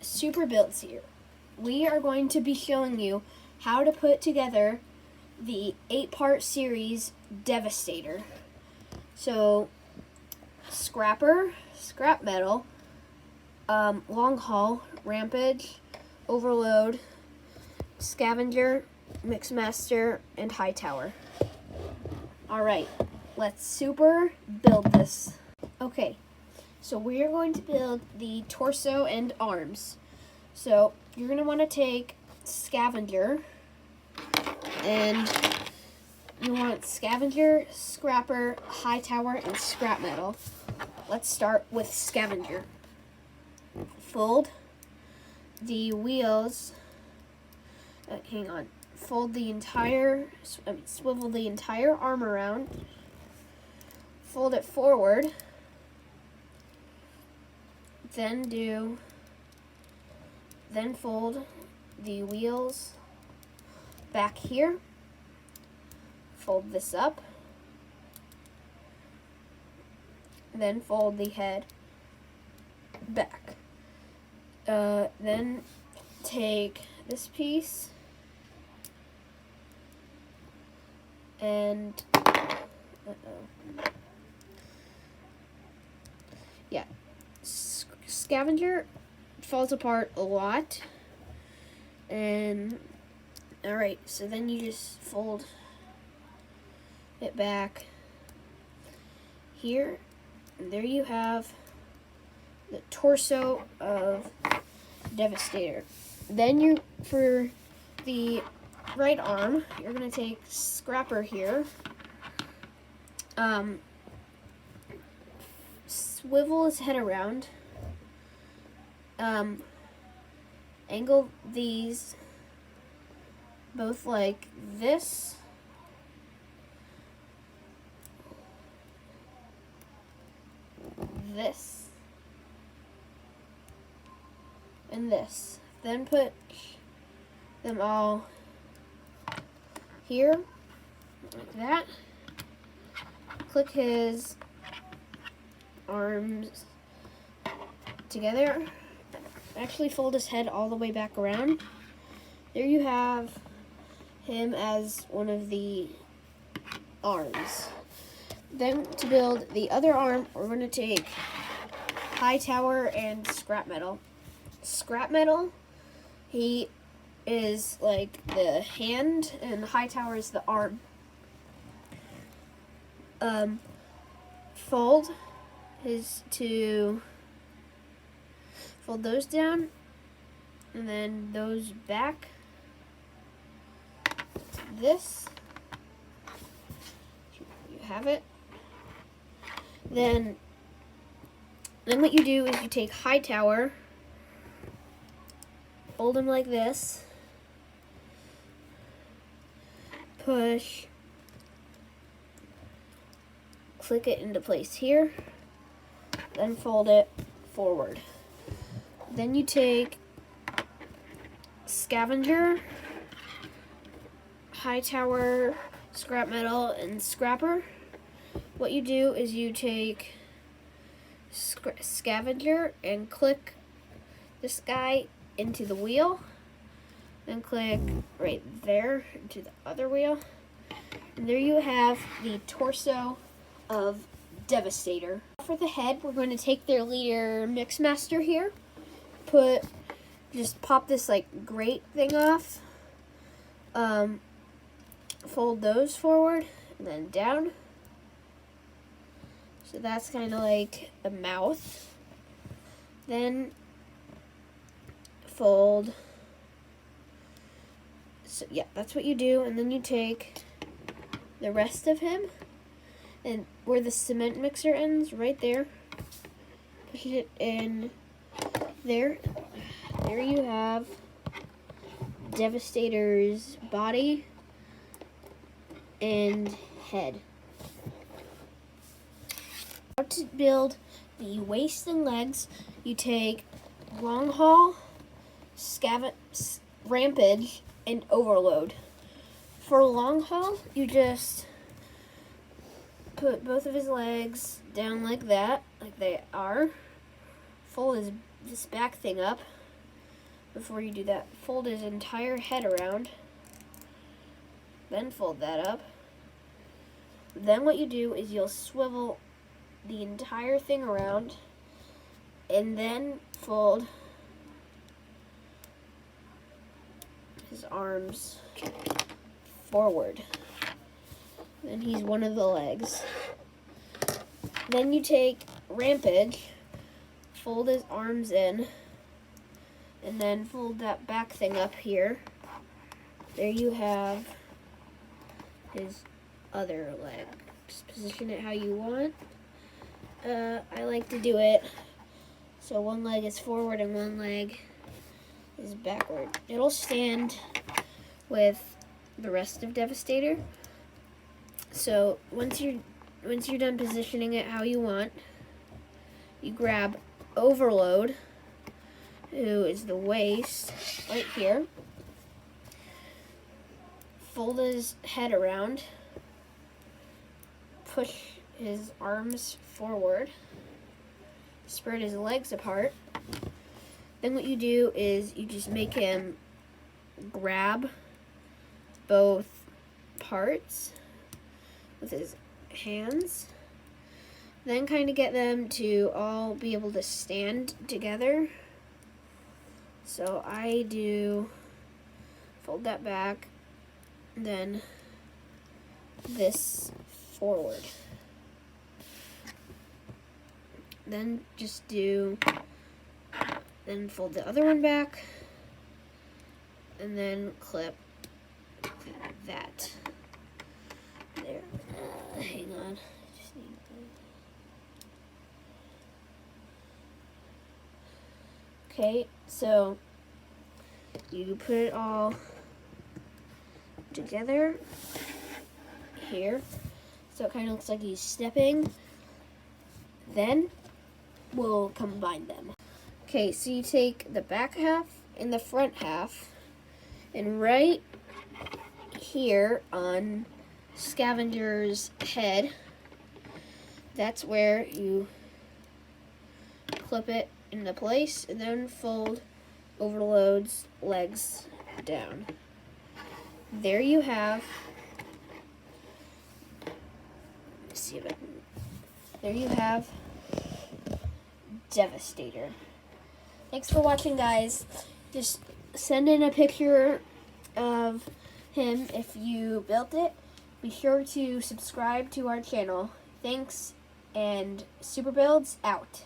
Super Builds here. We are going to be showing you how to put together the 8-part series Devastator. So, Scrapper, Scrap Metal, Long Haul, Rampage, Overload, Scavenger, Mixmaster, and High Tower. Alright, let's super build this. Okay, so we are going to build the torso and arms. So you're going to want to take Scavenger, and you want Scavenger, Scrapper, High Tower, and Scrap Metal. Let's start with Scavenger. Fold the wheels, fold the entire, swivel the entire arm around, fold it forward, then fold the wheels back here, fold this up, then fold the head back. Then take this piece and Scavenger falls apart a lot, and alright, so then you just fold it back here, and there you have the torso of Devastator. Then for the right arm, you're going to take Scrapper here, swivel his head around, angle these both like this, and this. Then put them all here, like that. Click his arms together. Actually fold his head all the way back around. There you have him as one of the arms. Then to build the other arm, we're going to take High Tower and Scrap Metal. Scrap Metal, he is like the hand, and High Tower is the arm. Fold those down, and then those back. This, you have it. Then what you do is you take High Tower, fold him like this, push, click it into place here, then fold it forward. Then you take Scavenger, High Tower, Scrap Metal, and Scrapper. What you do is you take Scavenger and click this guy into the wheel, then click right there into the other wheel, and there you have the torso of Devastator. For the head, we're going to take their leader Mixmaster here, just pop this like grate thing off, fold those forward and then down, so that's kind of like a mouth. Then fold, so yeah, that's what you do. And then you take the rest of him, and where the cement mixer ends, right there, push it in there. There you have Devastator's body and head. How to build the waist and legs, you take Long Haul, Rampage, and Overload. For Long Haul, you just put both of his legs down like that, like they are. Fold this back thing up, before you do that, fold his entire head around. Then fold that up. Then what you do is you'll swivel the entire thing around and then fold his arms forward. Then he's one of the legs. Then you take Rampage, fold his arms in, and then fold that back thing up here. There you have his other leg. Just position it how you want. I like to do it so one leg is forward and one leg is backward. It'll stand with the rest of Devastator. So once you're done positioning it how you want, you grab Overload, who is the waist, right here. Fold his head around, push his arms forward, spread his legs apart. Then what you do is you just make him grab both parts with his hands, then kind of get them to all be able to stand together. So I do fold that back, then this forward. Then then fold the other one back, and then clip that. There. Hang on. Just need to... Okay, so you put it all together here, so it kind of looks like he's stepping. Then we'll combine them. Okay, so you take the back half and the front half, and right here on Scavenger's head, that's where you clip it into place and then fold Overload's legs down. There you have, let's see if I can, there you have Devastator. Thanks for watching, guys. Just send in a picture of him if you built it. Be sure to subscribe to our channel. Thanks, and Super Builds out.